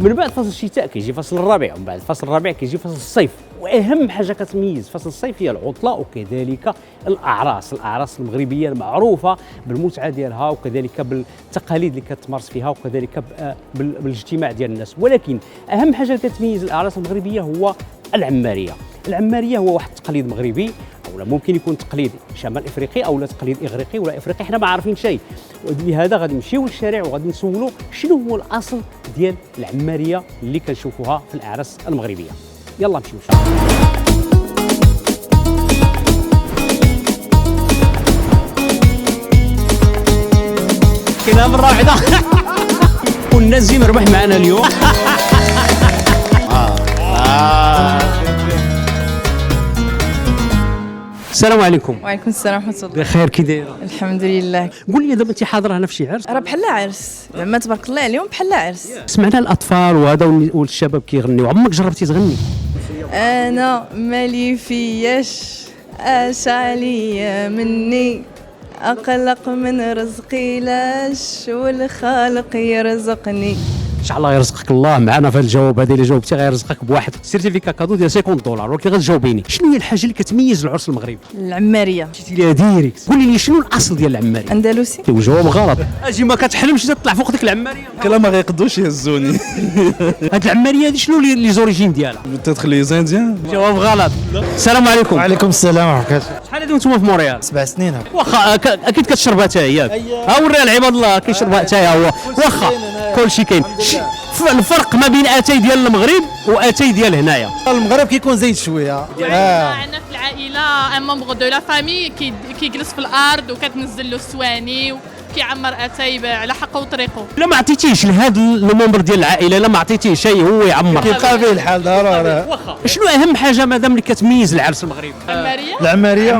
من بعد فصل الشتاء كيجي فصل الربيع، ومن بعد فصل الربيع كيجي فصل الصيف. واهم حاجه كتميز فصل الصيف هي العطله وكذلك الاعراس المغربيه المعروفه بالمتعه ديالها وكذلك بالتقاليد اللي كتمارس فيها وكذلك بالاجتماع ديال الناس. ولكن اهم حاجه كتميز الاعراس المغربيه هو العماريه هو واحد التقليد مغربي، ولا ممكن يكون تقليد شمال افريقي او لا تقليد اغريقي ولا افريقي، حنا ما عارفين شيء. ولهذا غادي نمشيو للشارع وغادي نسولوا شنو هو الاصل ديال العماريه اللي كنشوفوها في الاعراس المغربيه. يلا نمشيو. كاينه مره واحده والناس زي مربح معنا اليوم. السلام عليكم. وعليكم السلام ورحمة الله. بخير، كي دايره؟ الحمد لله. قول لي دابا انت حاضره هنا في شي عرس؟ راه بحال عرس، زعما تبارك الله عليهم بحال عرس. سمعنا الاطفال وهذا والشباب كيغنيو، عمرك جربتي تغني؟ انا مالي فياش اش عليا مني، اقلق من رزقي لاش والخالق يرزقني. ان شاء الله يرزقك الله معنا في هذا الجواب هذا اللي جاوبتي، غيرزقك بواحد سيرتيفيكا كادو ديال $50، ولكن غتجاوبيني شنو هي الحاجه اللي كتميز العرس المغربي؟ العمارية. جيتي ليها ديريكت. قولي لي شنو الاصل ديال العماريه؟ اندلسي. جواب غلط. اجي ما كتحلمش تطلع فوق ديك العماريه؟ كلا ما غيقدوش يهزوني. هاد العماريه هذه شنو لي زوريجين ديالها؟ بتدخل لي زانديان. جواب غلط. السلام عليكم. وعليكم السلام ورحمة الله. شحال هادي وانتم في مونريال؟ 7 سنين. واخا اكيد كتشربها حتى هي. ها وري العباد الله كيشربها حتى هو. واخا كلشي كاين. الفرق ما بين اتاي ديال المغرب واتاي ديال هنايا؟ المغرب كيكون زايد شويه. عندنا في العائله ان ممبر دو لا فامي كيجلس في الارض وكتنزل له السواني كيعمر اتاي على حقه وطريقه. لا ما عطيتيش لهذا الممبر ديال العائله، لا ما عطيتيه شيء هو يعمر، كيبقى فيه الحال ضروري. شنو اهم حاجه مادام اللي كتميز العرس المغربي؟ العماريه.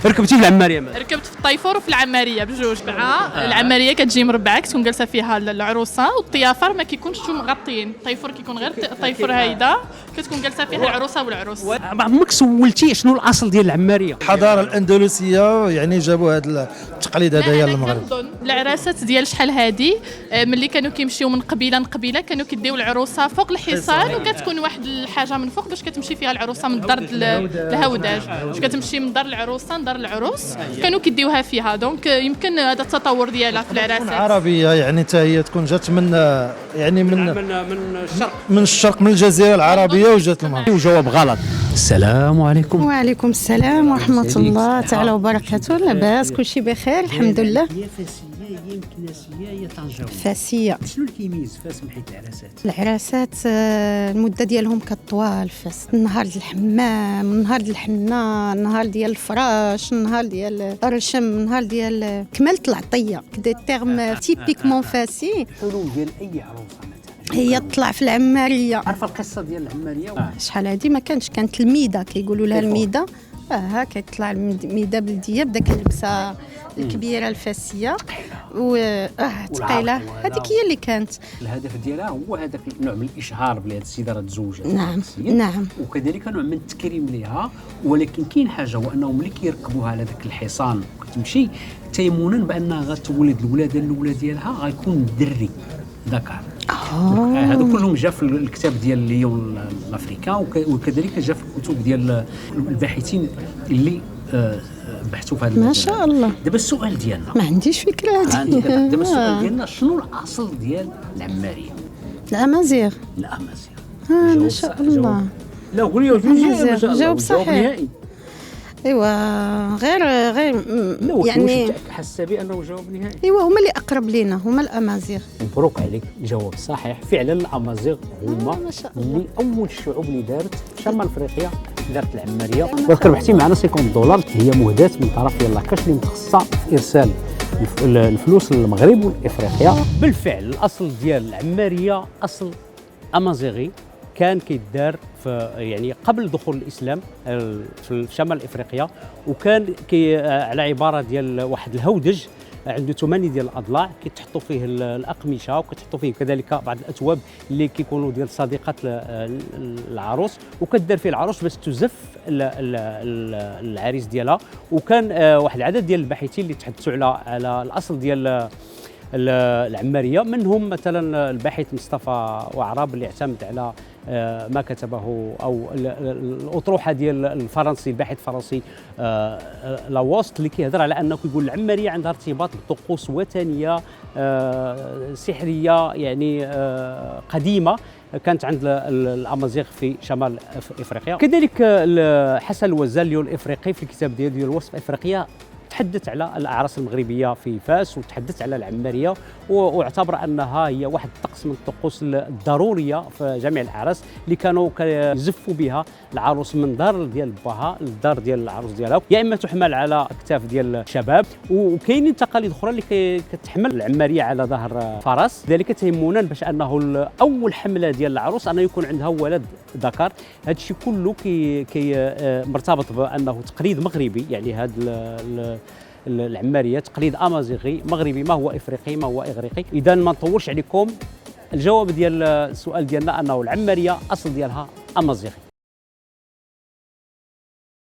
ركبتي في العماريه؟ ركبت في الطيفور وفي العماريه بجوج مع العماريه كتجي مربعه كتكون جالسه فيها العروسه، والطيافر ما كيكونش مغطيين، الطيفور كيكون غير الطيفور هيدا كتكون جالسه فيها العروسه والعروس. ما عمرك سولتي شنو الاصل ديال العماريه؟ الحضاره الاندلسيه يعني جابوا هذا التقليد هذا ديال المغرب. العراسات ديال شحال هادي ملي كانوا كيمشيو من قبيله لقبيله كانوا كيديو العروسه فوق الحصان، وكتكون واحد الحاجه من فوق باش كتمشي فيها العروسه من الدار للهوداج، باش كتمشي من دار العروسه لدار العروس كانوا كيديوها فيها. دونك يمكن هذا التطور ديالها في العراسات. عربيه يعني حتى هي تكون جات من يعني من الشرق من الجزيره العربيه وجات المغرب. وجواب غلط. السلام عليكم. وعليكم السلام ورحمة الله تعالى وبركاته. لاباس كلشي بخير الحمد لله. هي فاسيه هي مكناسيه هي طنجاويه؟ فاسيه. شنو اللي كيميز فاس من حيث العراسات المده ديالهم كطوال فاس، النهار ديال الحمام، النهار ديال الحنه، النهار ديال الفراش، النهار ديال الرشم، النهار ديال كمالة العطيه كدا تيرم تيبيكمون فاسي. الحلول ديال اي عروسه مثلا هي تطلع في العماريه. عارفه القصه ديال العماريه؟ شحال هادي ما كانت الميده كيقولوا لها الميده. ها كيطلع الميده بلديه بداك اللبسه الكبيره الفاسيه ثقيله. هذيك هي اللي كانت الهدف ديالها هو هذاك النوع من الاشهار بلي هذه السيده راه تزوجت. نعم وكذلك نوع من التكريم ليها. ولكن كاين حاجه هو انهم ملي كيركبوها على ذاك الحصان وكتمشي تيمونا بانها غتولد الولاد ديالها غيكون دري ذكر. هذا كلهم جا في الكتاب ديال ليون الافريكان، وكذلك جا في الكتب ديال الباحثين اللي بحثوا في هذا ما شاء الله. دابا السؤال ديالنا ما عنديش فكره. دابا السؤال ديالنا شنو الاصل ديال العماريه؟ الامازيغ. ما شاء الله. لا قولي جاوب صحيح. ايوا غير يعني حاسه بانه جواب نهائي. ايوا هما اللي اقرب لينا، هما الامازيغ. مبروك عليك، الجواب صحيح. فعلا الامازيغ هما اللي اول الشعوب اللي دارت في شمال افريقيا دارت العماريه. وربحتي معنا $50 هي مهداه من طرف ديال لاكاش اللي متخصصه في ارسال الفلوس للمغرب والافريقيا. بالفعل الاصل ديال العماريه اصل امازيغي كان كيدار في يعني قبل دخول الاسلام في شمال افريقيا، وكان على عباره ديال واحد الهودج عنده 8 ديال الاضلاع كيتحطوا فيه الاقمشه، وكتحطوا فيه كذلك بعض الاثواب اللي كيكونوا ديال صديقات العروس، وكدار فيه العروس باش تزف العريس ديالها. وكان واحد العدد ديال الباحثين اللي تحدثوا على الاصل ديال العماريه. منهم مثلا الباحث مصطفى وعراب اللي اعتمد على ما كتبه او الاطروحه ديال الفرنسي، الباحث الفرنسي لاوست، اللي كيهضر على انه كيقول العماريه عندها ارتباط بطقوس وثنيه سحريه يعني قديمه كانت عند الامازيغ في شمال افريقيا. كذلك حسن الوزاليو الافريقي في الكتاب ديال الوصف افريقيا تحدث على الاعراس المغربيه في فاس، وتحدث على العماريه، واعتبر انها هي واحد الطقس من الطقوس الضروريه في جميع الاعراس اللي كانوا كيزفوا بها العروس من دار ديال باها للدار ديال العروس ديالها، يا اما تحمل على اكتاف ديال الشباب. وكاينين تقاليد اخرى اللي كتحمل العماريه على ظهر فرس. ذلك تيمونا باش انه اول حمله ديال العروس انه يكون عندها ولد ذكر. هذا الشيء كله كي مرتبط بانه تقليد مغربي، يعني هذا العماريه تقليد امازيغي مغربي، ما هو افريقي ما هو اغريقي. اذا ما نطولش عليكم، الجواب ديال السؤال ديالنا انه العماريه اصل ديالها امازيغي.